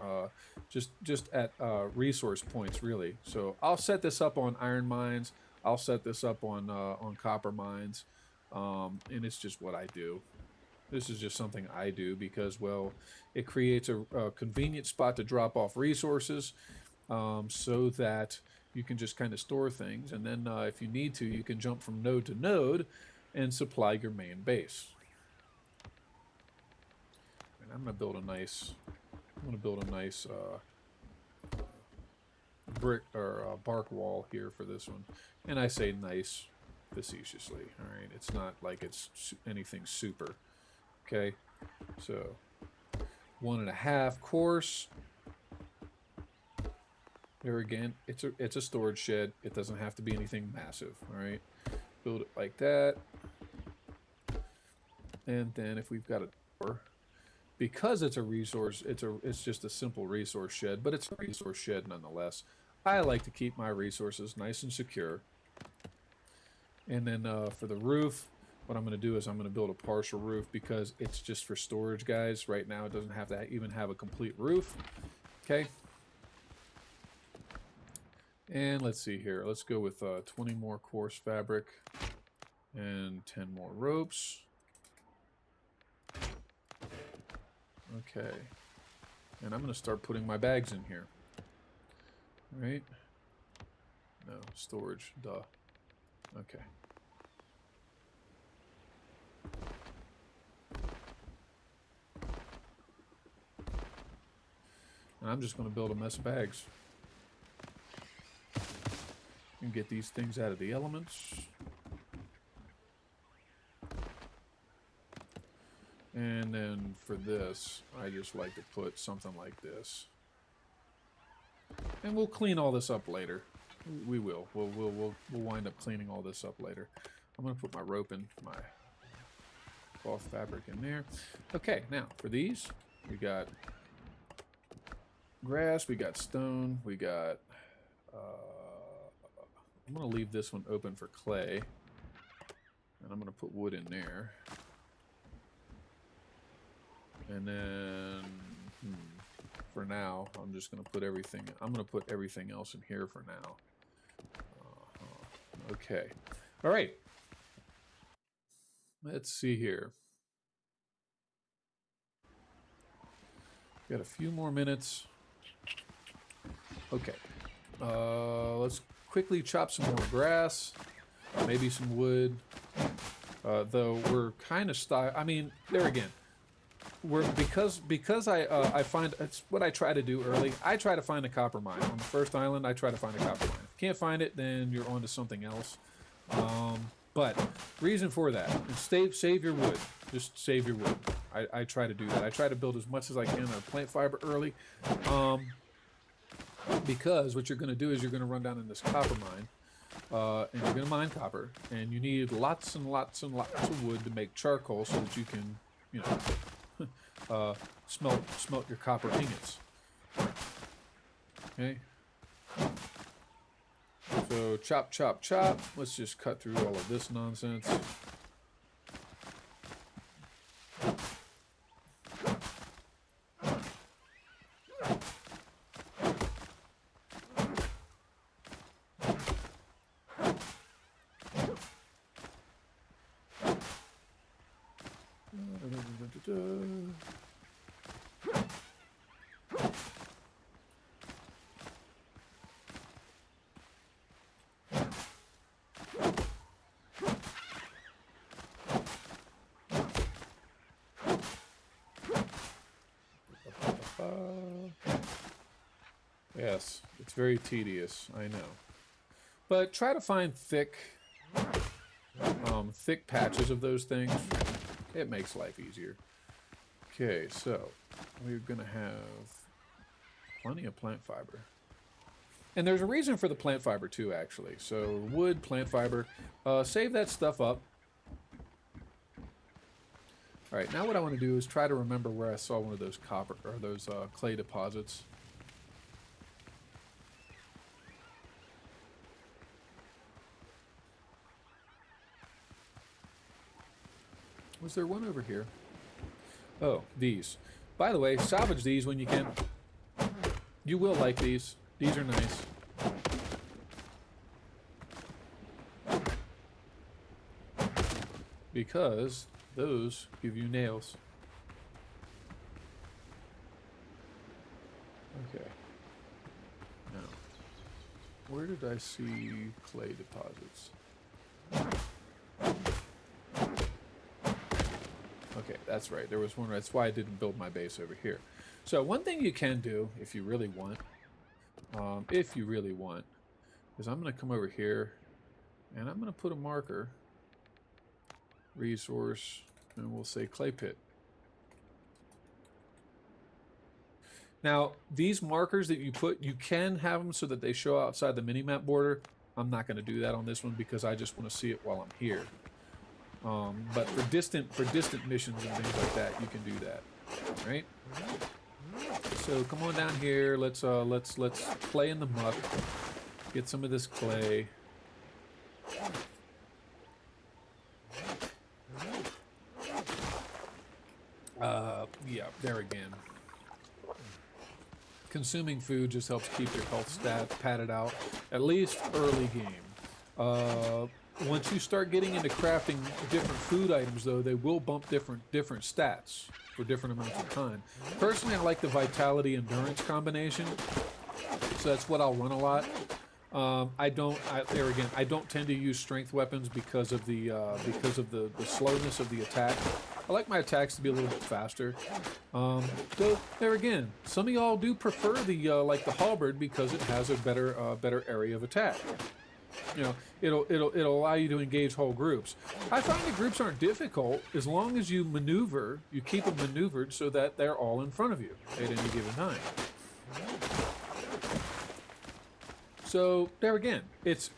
just at resource points, really. So I'll set this up on iron mines. I'll set this up on copper mines, and it's just what I do. This is just something I do because, well, it creates a convenient spot to drop off resources, so that you can just kind of store things, and then if you need to, you can jump from node to node and supply your main base. And I'm gonna build a nice. Brick or bark wall here for this one, and I say nice facetiously. All right, it's not like it's anything super. Okay, so 1.5 course. There again, it's a storage shed. It doesn't have to be anything massive. All right, build it like that, and then if we've got a door, because it's a resource, it's just a simple resource shed, but it's a resource shed nonetheless. I like to keep my resources nice and secure. And then for the roof, what I'm going to do is I'm going to build a partial roof because it's just for storage, guys. Right now, it doesn't have to even have a complete roof. Okay. And let's see here. Let's go with 20 more coarse fabric and 10 more ropes. Okay. And I'm going to start putting my bags in here. All right. No, storage. Duh. Okay. And I'm just going to build a mess of bags. And get these things out of the elements. And then for this, I just like to put something like this. And we'll clean all this up later. We will. We'll wind up cleaning all this up later. I'm going to put my rope in, my cloth fabric in there. Okay, now for these, we got grass, we got stone, we got... I'm going to leave this one open for clay. And I'm going to put wood in there. And then, for now, I'm just going to put everything... I'm going to put everything else in here for now. Okay. All right. Let's see here. Got a few more minutes. Okay. Let's quickly chop some more grass, maybe some wood. Though we're kind of I mean, there again, because I find it's what I try to do early. I try to find a copper mine on the first island. I try to find a copper mine. If you can't find it, then you're on to something else. But reason for that is save your wood. Just save your wood. I try to do that. I try to build as much as I can of plant fiber early. Because what you're going to do is you're going to run down in this copper mine, and you're going to mine copper, and you need lots and lots and lots of wood to make charcoal so that you can, you know, smelt your copper ingots. Okay. So chop, chop, chop. Let's just cut through all of this nonsense. Yes, it's very tedious, I know. But try to find thick patches of those things. It makes life easier. Okay, so we're gonna have plenty of plant fiber. And there's a reason for the plant fiber too, actually. So wood, plant fiber, save that stuff up. All right, now what I want to do is try to remember where I saw one of those copper or those clay deposits. Was there one over here? Oh, these. By the way, salvage these when you can. You will like these. These are nice. Because those give you nails. Okay. Now, where did I see clay deposits? Okay, that's right. There was one. That's why I didn't build my base over here. So one thing you can do, if you really want, is I'm going to come over here, and I'm going to put a marker, resource, and we'll say clay pit. Now, these markers that you put, you can have them so that they show outside the minimap border. I'm not going to do that on this one because I just want to see it while I'm here. But for distant missions and things like that, you can do that, right? So come on down here. Let's play in the muck. Get some of this clay. Yeah, there again. Consuming food just helps keep your health stat padded out, at least early game. Once you start getting into crafting different food items, though, they will bump different stats for different amounts of time. Personally, I like the vitality endurance combination, so that's what I'll run a lot. I don't tend to use strength weapons because of the slowness of the attack. I like my attacks to be a little bit faster. Though there again, some of y'all do prefer the like the halberd because it has a better area of attack. You know, it'll allow you to engage whole groups. I find the groups aren't difficult as long as you keep them maneuvered so that they're all in front of you at any given time. So there again, it's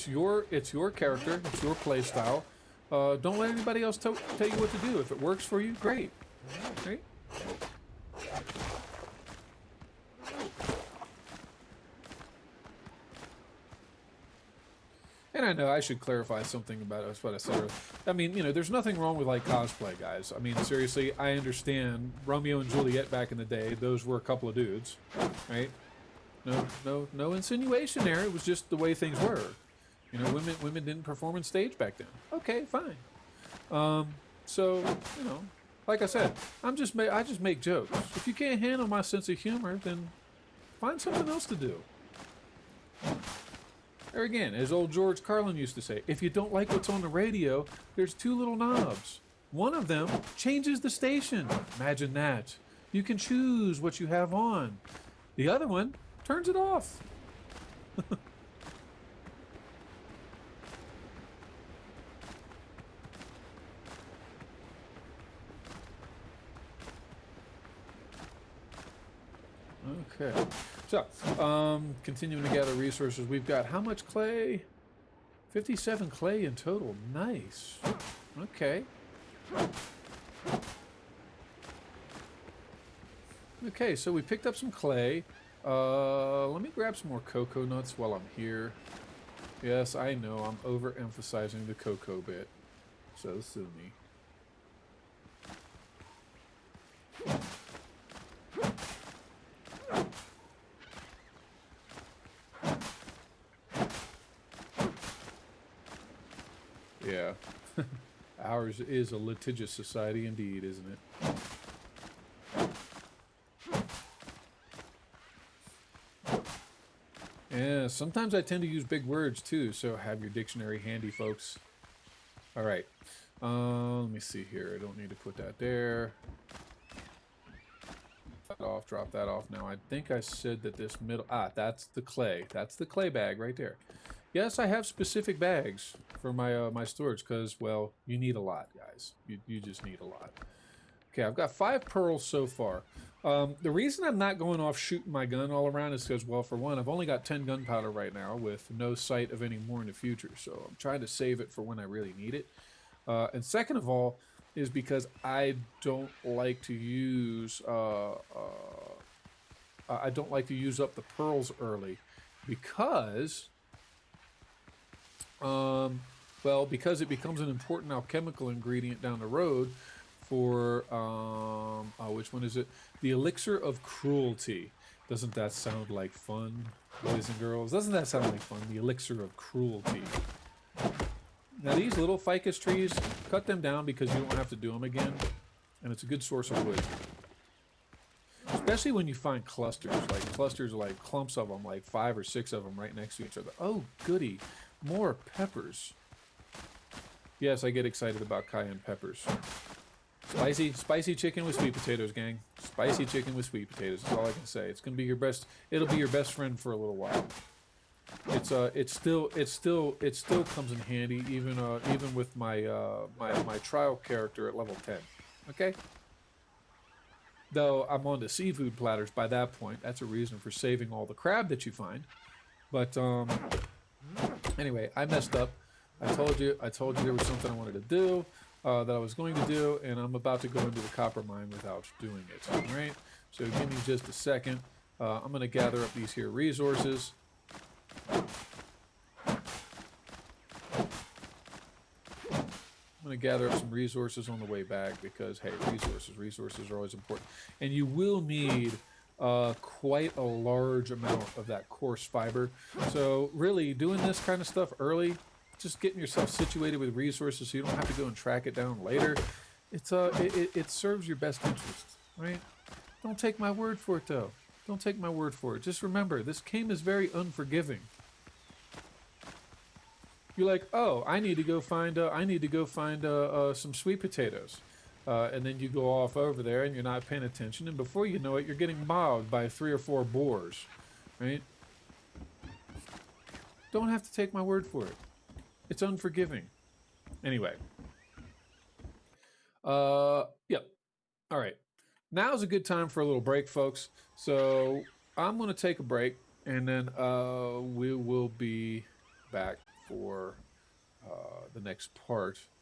your character, it's your play style. Don't let anybody else tell you what to do. If it works for you, great. Right? And I know I should clarify something about what I said earlier. I mean, you know, there's nothing wrong with like cosplay, guys. I mean, seriously, I understand Romeo and Juliet back in the day; those were a couple of dudes, right? No insinuation there. It was just the way things were. You know, women didn't perform on stage back then. Okay, fine. So you know, like I said, I just make jokes. If you can't handle my sense of humor, then find something else to do. There again, as old George Carlin used to say, if you don't like what's on the radio, there's two little knobs. One of them changes the station. Imagine that. You can choose what you have on. The other one turns it off. Okay. So, continuing to gather resources. We've got how much clay? 57 clay in total. Nice. Okay. Okay, so we picked up some clay. Let me grab some more cocoa nuts while I'm here. Yes, I know, I'm overemphasizing the cocoa bit. So sue me. Yeah. Ours is a litigious society indeed, isn't it? Yeah, sometimes I tend to use big words too, so have your dictionary handy, folks. All right. Let me see here. I don't need to put that there. that off, drop that off. Now, I think I said that this middle... Ah, that's the clay. That's the clay bag right there. Yes, I have specific bags for my my storage because, well, you need a lot, guys. You just need a lot. Okay, I've got 5 pearls so far. The reason I'm not going off shooting my gun all around is because, well, for one, I've only got 10 gunpowder right now with no sight of any more in the future. So I'm trying to save it for when I really need it. And second of all, is because I don't like to use I don't like to use up the pearls early because well, because it becomes an important alchemical ingredient down the road for which one is it? The elixir of cruelty. Doesn't that sound like fun, boys and girls? Doesn't that sound like fun? The elixir of cruelty. Now these little ficus trees, cut them down because you don't have to do them again, and it's a good source of wood. Especially when you find clusters, like clumps of them, like 5 or 6 of them right next to each other. Oh, goody. More peppers. Yes, I get excited about cayenne peppers. Spicy chicken with sweet potatoes, gang. Spicy chicken with sweet potatoes. That's all I can say. It's gonna be your best. It'll be your best friend for a little while. It still comes in handy even with my my trial character at level 10. Okay. Though I'm on to seafood platters by that point. That's a reason for saving all the crab that you find. But anyway, I messed up. I told you there was something I wanted to do that I was going to do, and I'm about to go into the copper mine without doing it. All right. So give me just a second. I'm going to gather up these here resources. I'm going to gather up some resources on the way back because, hey, resources are always important. And you will need quite a large amount of that coarse fiber. So really doing this kind of stuff early, just getting yourself situated with resources so you don't have to go and track it down later, it serves your best interest, right? Don't take my word for it, though. Don't take my word for it. Just remember, this game is very unforgiving. You're like, oh, I need to go find some sweet potatoes, and then you go off over there and you're not paying attention, and before you know it, you're getting mobbed by 3 or 4 boars, right? Don't have to take my word for it. It's unforgiving. Anyway, yep. All right, now's a good time for a little break, folks. So I'm going to take a break, and then we will be back for the next part